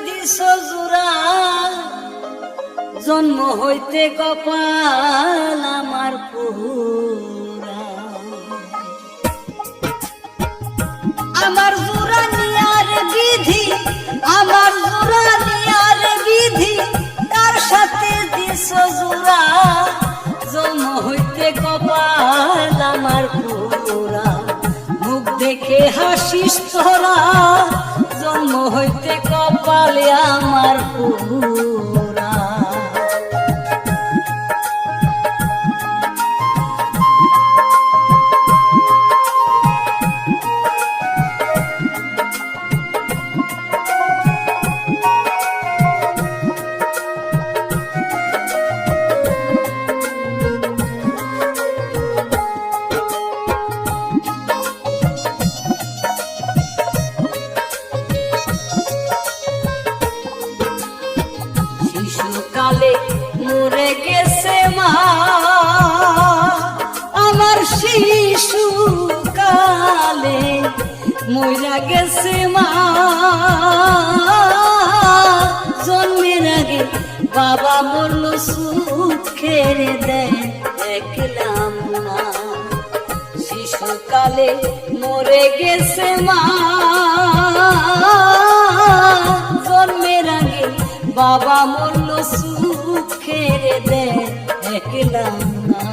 দিছ জোড়া, জন্ম হইতে কপাল আমার পুরা। আমার জোড়া নিয়ার বিধি, আমার জোড়া নিয়ার বিধি, কার সাথে দিছ জোড়া, জন্ম হইতে কপাল আমার পুরা। মুখ দেখে হাসিস তোরা, জন্ম হইতে কপালে আমার পুরা। শিশুকালে মরে গেছে মা, আমার শিশুকালে মইরা গেছে মা। জন্মের আগে বাবা বলল সুখের দেখলাম না। শিশুকালে মরে গেছে মা, জন্মের আগে বাবা মরল সুখের দেখলাম না।